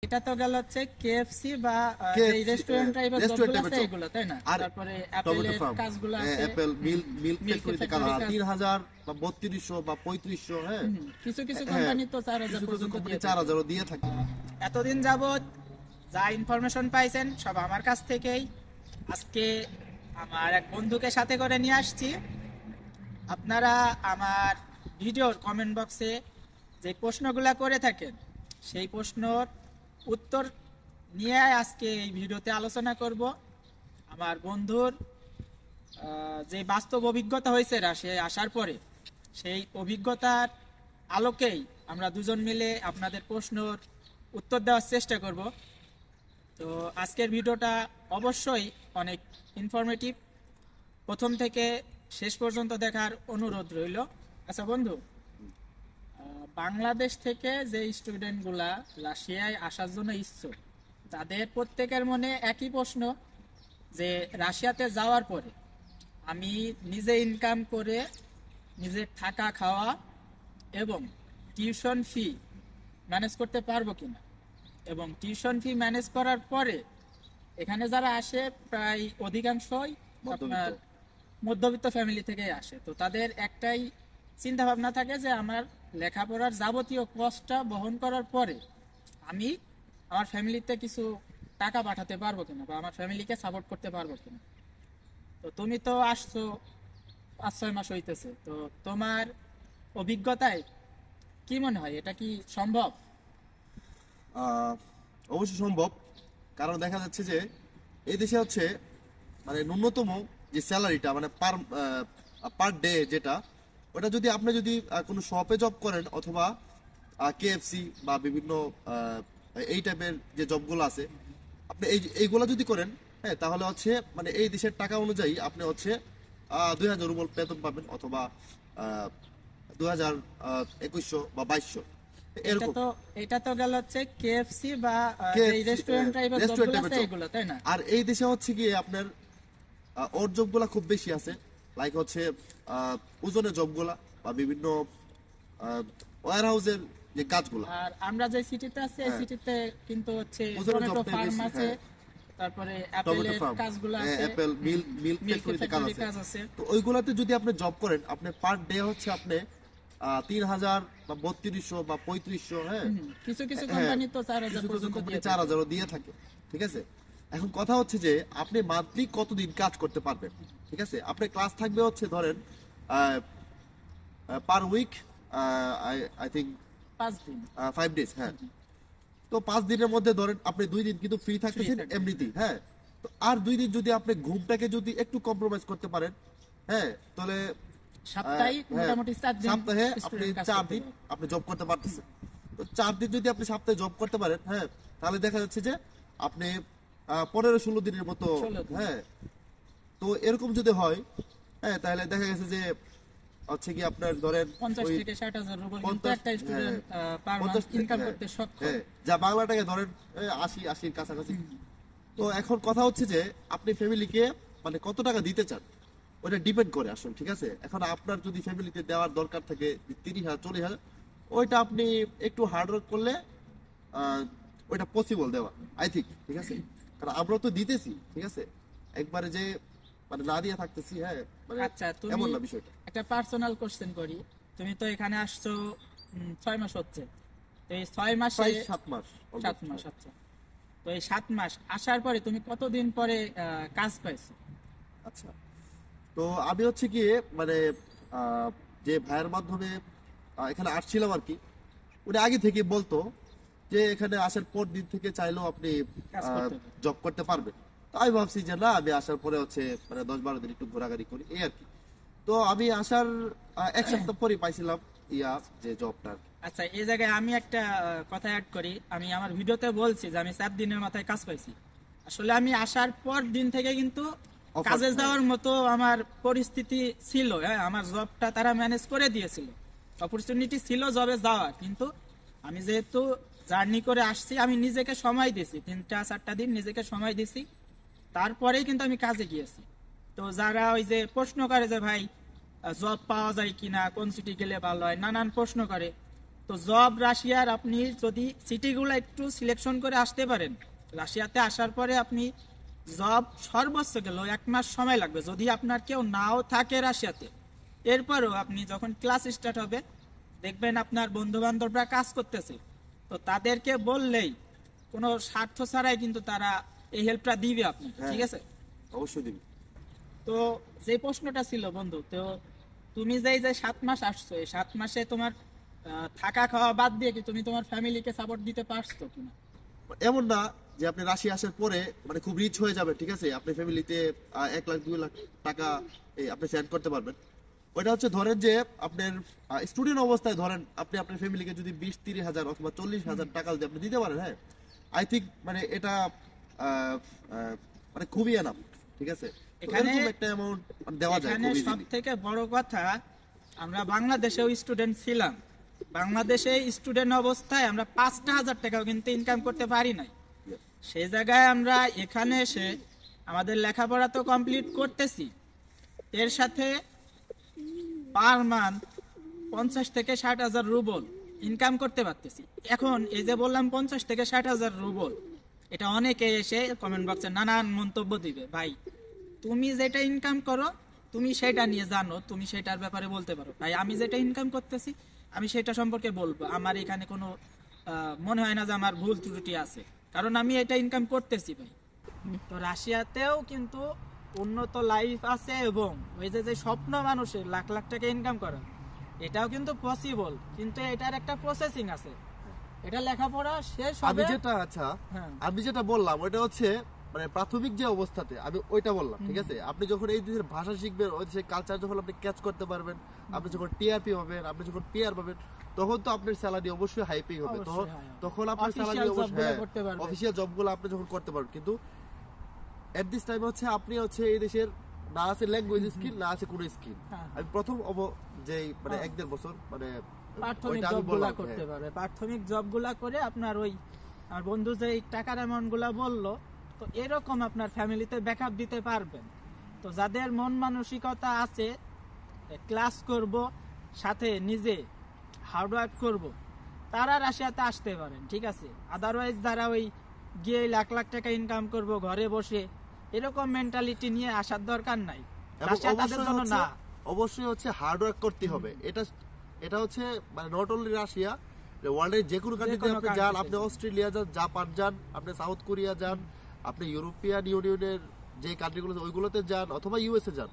এটা তো গেল হচ্ছে কেএফসি বা এই রেস্টুরেন্ট টাইপের জবগুলো আছে এগুলো, তাই না? তারপরে অ্যাপেলের কাজগুলো আছে, অ্যাপেল মিল্ক ফ্যাক্টরিতে কাজ 3000 বা 3200 বা 3500। হ্যাঁ, কিছু কিছু কোম্পানি তো 4000 পর্যন্ত দিয়ে 4000 দিয়ে থাকে। এতদিন যাবত যা ইনফরমেশন পাইছেন সব আমার কাছ থেকেই। আজকে আমার এক বন্ধুকে সাথে করে নিয়ে আসছি। আপনারা আমার ভিডিওর কমেন্ট বক্সে যে প্রশ্নগুলা করে থাকেন সেই প্রশ্নর উত্তর নিয়ে আজকে এই ভিডিওতে আলোচনা করব। আমার বন্ধুর যে বাস্তব অভিজ্ঞতা হয়েছে রাশিয়া আসার পরে, সেই অভিজ্ঞতার আলোকেই আমরা দুজন মিলে আপনাদের প্রশ্নর উত্তর দেওয়ার চেষ্টা করব। তো আজকের ভিডিওটা অবশ্যই অনেক ইনফরমেটিভ, প্রথম থেকে শেষ পর্যন্ত দেখার অনুরোধ রইল। আচ্ছা বন্ধু, বাংলাদেশ থেকে যে স্টুডেন্টগুলা রাশিয়ায় আসার জন্য ইচ্ছুক, তাদের প্রত্যেকের মনে একই প্রশ্ন যে রাশিয়াতে যাওয়ার পরে আমি নিজে ইনকাম করে নিজের থাকা খাওয়া এবং টিউশন ফি ম্যানেজ করতে পারবো কিনা, এবং টিউশন ফি ম্যানেজ করার পরে এখানে যারা আসে প্রায় অধিকাংশই আপনার মধ্যবিত্ত ফ্যামিলি থেকে আসে। তো তাদের একটাই চিন্তা ভাবনা থাকে যে আমার লেখাপড়ার যাবতীয় কষ্টটা বহন করার পরে আমি আমার ফ্যামিলিতে কিছু টাকা পাঠাতে পারবো কিনা বা আমার ফ্যামিলিকে সাপোর্ট করতে পারবো কিনা। তো তুমি তো আসছো 5-6 মাস হইতেছে, তো তোমার অভিজ্ঞতায় কি মনে হয়, এটা কি সম্ভব? অবশ্যই সম্ভব, কারণ দেখা যাচ্ছে যে এই দেশে হচ্ছে মানে ন্যূনতম যে স্যালারিটা মানে পার ডে যেটা, ওটা যদি আপনি যদি কোনো শপে জব করেন অথবা কেএফসি বা বিভিন্ন এই টাইপের যে জবগুলো আছে, আপনি এইগুলো যদি করেন, হ্যাঁ, তাহলে হচ্ছে মানে এই দেশের টাকা অনুযায়ী আপনি হচ্ছে 2000 রুবল বেতন পাবেন, অথবা 2100 বা 2200 এরকম। এটা তো গেল হচ্ছে কেএফসি বা এই রেস্টুরেন্ট টাইপের জবগুলো আছে এগুলো, তাই না? আর এই দেশে হচ্ছে কি আপনার ওর জবগুলা খুব বেশি আছে, লাইক হচ্ছে ওজনের জবগুলা বা বিভিন্ন ওয়্যার হাউসের যে কাজগুলো। আর আমরা যে সিটিতে আছি এই সিটিতে কিন্তু হচ্ছে টমেটো ফার্ম আছে, তারপরে অ্যাপেলের কাজগুলো আছে, অ্যাপেল মিল্ক ফ্যাক্টরিতে কাজ আছে। তো ওইগুলাতে যদি আপনি জব করেন, আপনি পার ডে হচ্ছে আপনি 3000 বা 3200 বা 3500। হ্যাঁ, কিছু কিছু কোম্পানি তো 4000 পর্যন্ত দিয়ে 4000 দিয়ে থাকে। ঠিক আছে, এখন কথা হচ্ছে যে আপনি মান্থলি কতদিন কাজ করতে পারবেন। ঠিক আছে, আপনার ক্লাস থাকবে হচ্ছে ধরেন পার উইক আই থিঙ্ক 5 দিন 5 ডেজ। হ্যাঁ, তো 5 দিনের মধ্যে ধরেন আপনি 2 দিন কিন্তু ফ্রি থাকতেছেন এমনিতেই। হ্যাঁ, তো আর 2 দিন যদি আপনি ঘুমটাকে যদি একটু কম্প্রোমাইজ করতে পারেন, হ্যাঁ, তাহলে সপ্তাহে মোটামুটি 4 দিন, সপ্তাহে আপনি 4 দিন আপনি জব করতে পারতেছেন। তো 4 দিন যদি আপনি সপ্তাহে জব করতে পারেন, হ্যাঁ, তাহলে দেখা যাচ্ছে যে আপনি 15-16 দিনের মতো। হ্যাঁ, তো এরকম যদি হয়, হ্যাঁ, তাহলে দেখা গেছে যে হচ্ছে কি আপনার ধরেন 50 থেকে 60,000 রুবল কিন্তু একটা স্টুডেন্ট পার মান্থ ইনকাম করতে সক্ষম। হ্যাঁ, যা বাংলা টাকায় ধরেন 80-80 কাছাকাছি। তো এখন কথা হচ্ছে যে আপনি ফ্যামিলিকে মানে কত টাকা দিতে চান, ওটা ডিপেন্ড করে আসলে। ঠিক আছে, এখন আপনার যদি ফ্যামিলিতে দেওয়ার দরকার থাকে 30,000-40,000, ওইটা আপনি একটু হার্ড ওয়ার্ক করলে ওইটা পসিবল দেওয়া, আই থিঙ্ক। ঠিক আছে, কারণ আমরা তো দিতেছি। ঠিক আছে, একবারে যে মানে না দিয়ে থাকতেছি। হ্যাঁ, মানে আচ্ছা, তুমি এমন না বিষয়টা। একটা পার্সোনাল কোশ্চেন করি, তুমি তো এখানে আসছো 6 মাস হচ্ছে, তো এই 6 মাসে 7 মাস। আচ্ছা, তো এই 7 মাস আসার পরে তুমি কতদিন পরে কাজ পাইছো? আচ্ছা, তো আমি হচ্ছে কি মানে যে ভাইয়ের মাধ্যমে এখানে আসছিলাম আর কি, উনি আগে থেকে বলতো যে এখানে আসার পর দিন থেকে চাইলেও আপনি জব করতে পারবেন। তো আমি ভাবছি যে না, আমি আসার পরে হচ্ছে মানে 10-12 দিন একটু ঘোরাঘুরি করি, এই আর কি। তো আমি আসার 1 সপ্তাহ পরে পাইছিলাম যে জবটা। আচ্ছা, এই জায়গায় আমি একটা কথা অ্যাড করি। আমি আমার ভিডিওতে বলছি যে আমি 7 দিনের মাথায় কাজ পাইছি। আসলে আমি আসার পর দিন থেকে কিন্তু কাজে যাওয়ার মতো আমার পরিস্থিতি ছিল। হ্যাঁ, আমার জবটা তারা ম্যানেজ করে দিয়েছিল, অপরচুনিটি ছিল জবে যাওয়ার, কিন্তু আমি যেহেতু জার্নি করে আসছি, আমি নিজেকে সময় দিয়েছি, 3-4টা দিন নিজেকে সময় দিয়েছি, তারপরেই কিন্তু আমি কাজে গিয়েছি। তো যারা ওই যে প্রশ্ন করে যে ভাই জব পাওয়া যায় কিনা, কোন সিটি গেলে ভালো হয়, নানান প্রশ্ন করে, তো জব রাশিয়ার আপনি যদি সিটিগুলো একটু সিলেকশন করে আসতে পারেন, রাশিয়াতে আসার পরে আপনি জব সর্বোচ্চ গেলেও 1 মাস সময় লাগবে, যদি আপনার কেউ নাও থাকে রাশিয়াতে। এরপরও আপনি যখন ক্লাস স্টার্ট হবে দেখবেন আপনার বন্ধু বান্ধবরা কাজ করতেছে, তো তাদেরকে বললেই কোনো স্বার্থ ছাড়াই কিন্তু তারা এই হেল্পটা দিবে আপনি, হ্যাঁ। ঠিক আছে? অবশ্যই দিবি। তো যে প্রশ্নটা ছিল বন্ধু, তো তুমি যে 7 মাস আসছো, এই 7 মাসে তোমার থাকা খাওয়া বাদ দিয়ে কি তুমি তোমার ফ্যামিলিকে সাপোর্ট দিতে পারছো কিনা? এমন না যে আপনি রাশিয়া আসার পরে মানে খুব রিচ হয়ে যাবেন, ঠিক আছে, আপনি ফ্যামিলিতে 1 লাখ 2 লাখ টাকা আপনি সেন্ড করতে পারবেন। ওইটা হচ্ছে ধরেন যে আপনার স্টুডেন্ট অবস্থায় ধরেন আপনি আপনার ফ্যামিলিকে যদি 20-30 হাজার অথবা 40,000 টাকা যদি আপনি দিতে পারেন, হ্যাঁ, আই থিঙ্ক মানে এটা মানে খুবই এনাফ, ঠিক আছে? তো এখানে এরকম একটা অ্যামাউন্ট দেওয়া যায় এখানে খুব সব ইজিলি। থেকে বড় কথা, আমরা বাংলাদেশেও স্টুডেন্ট ছিলাম, বাংলাদেশে স্টুডেন্ট অবস্থায় আমরা 5,000 টাকাও কিন্তু ইনকাম করতে পারি নাই। সেই জায়গায় আমরা এখানে এসে আমাদের লেখাপড়া তো কমপ্লিট করতেছি, এর সাথে পার মান্থ 50 থেকে 60,000 রুবল ইনকাম করতে পারতেছি। এখন এই যে বললাম 50 থেকে 60,000 রুবল, এটা অনেকে এসে কমেন্ট বক্সে নানান মন্তব্য দিবে, ভাই তুমি যেটা ইনকাম করো তুমি সেটা নিয়ে জানো, তুমি সেটার ব্যাপারে বলতে পারো। ভাই আমি যেটা ইনকাম করতেছি আমি সেটা সম্পর্কে বলবো, আমার এখানে কোনো মনে হয় না যে আমার ভুল ত্রুটি আছে, কারণ আমি এটা ইনকাম করতেছি ভাই। তো রাশিয়াতেও কিন্তু উন্নত লাইফ আছে, এবং ওই যে স্বপ্ন মানুষের লাখ লাখ টাকা ইনকাম করা, এটাও কিন্তু পসিবল, কিন্তু এটার একটা প্রসেসিং আছে, এটা লেখাপড়া শেষ আমি হবে। যেটা হ্যাঁ। আমি যেটা বললাম ওইটা হচ্ছে মানে প্রাথমিক যে অবস্থাতে আমি ওইটা বললাম, ঠিক আছে? আপনি যখন এই দেশের ভাষা শিখবেন, ওই দেশের কালচার যখন আপনি ক্যাচ করতে পারবেন, আপনি যখন টিআরপি পাবেন, আপনি যখন পিআর পাবেন, তখন তো আপনার স্যালারি অবশ্যই হাইপিং হবে। অবশ্যই high হবে। তখন আপনার স্যালারি Official অবশ্যই জবগুলো করতে পারবেন। অফিসিয়াল জবগুলো আপনি যখন করতে পারবেন, কিন্তু এট দিস টাইম হচ্ছে আপনি হচ্ছে এই দেশের না আছে ল্যাঙ্গুয়েজ স্কিল, না আছে কোনো স্কিল। হ্যাঁ। আমি প্রথম যেই মানে হ্যাঁ। 1-1.5 বছর মানে প্রাথমিক ওইটা আমি জবগুলা বললাম, করতে হ্যাঁ। পারবে, প্রাথমিক জবগুলা করে আপনার ওই আর বন্ধু যে এই টাকার অ্যামাউন্ট গুলা বললো, তো এরকম আপনার ফ্যামিলিতে ব্যাকআপ দিতে পারবেন। তো যাদের মন মানসিকতা আছে ক্লাস করব সাথে নিজে হার্ডওয়ার্ক করব, তারা রাশিয়াতে আসতে পারেন, ঠিক আছে? আদারওয়াইজ যারা ওই গিয়ে লাখ লাখ টাকা ইনকাম করব ঘরে বসে, এরকম মেন্টালিটি নিয়ে আসার দরকার নাই, এবং রাশিয়া তাদের জন্য না। অবশ্যই হচ্ছে হার্ড ওয়ার্ক করতে হবে। এটা হচ্ছে মানে নট অনলি রাশিয়া, ওয়ার্ল্ডের যে কোনো কান্ট্রিতে আপনি যান, আপনি অস্ট্রেলিয়া যান, জাপান যান, আপনি সাউথ কোরিয়া যান, আপনি ইউরোপিয়ান ইউনিয়নের যে কান্ট্রিগুলো ওইগুলোতে যান, অথবা ইউএসএ যান,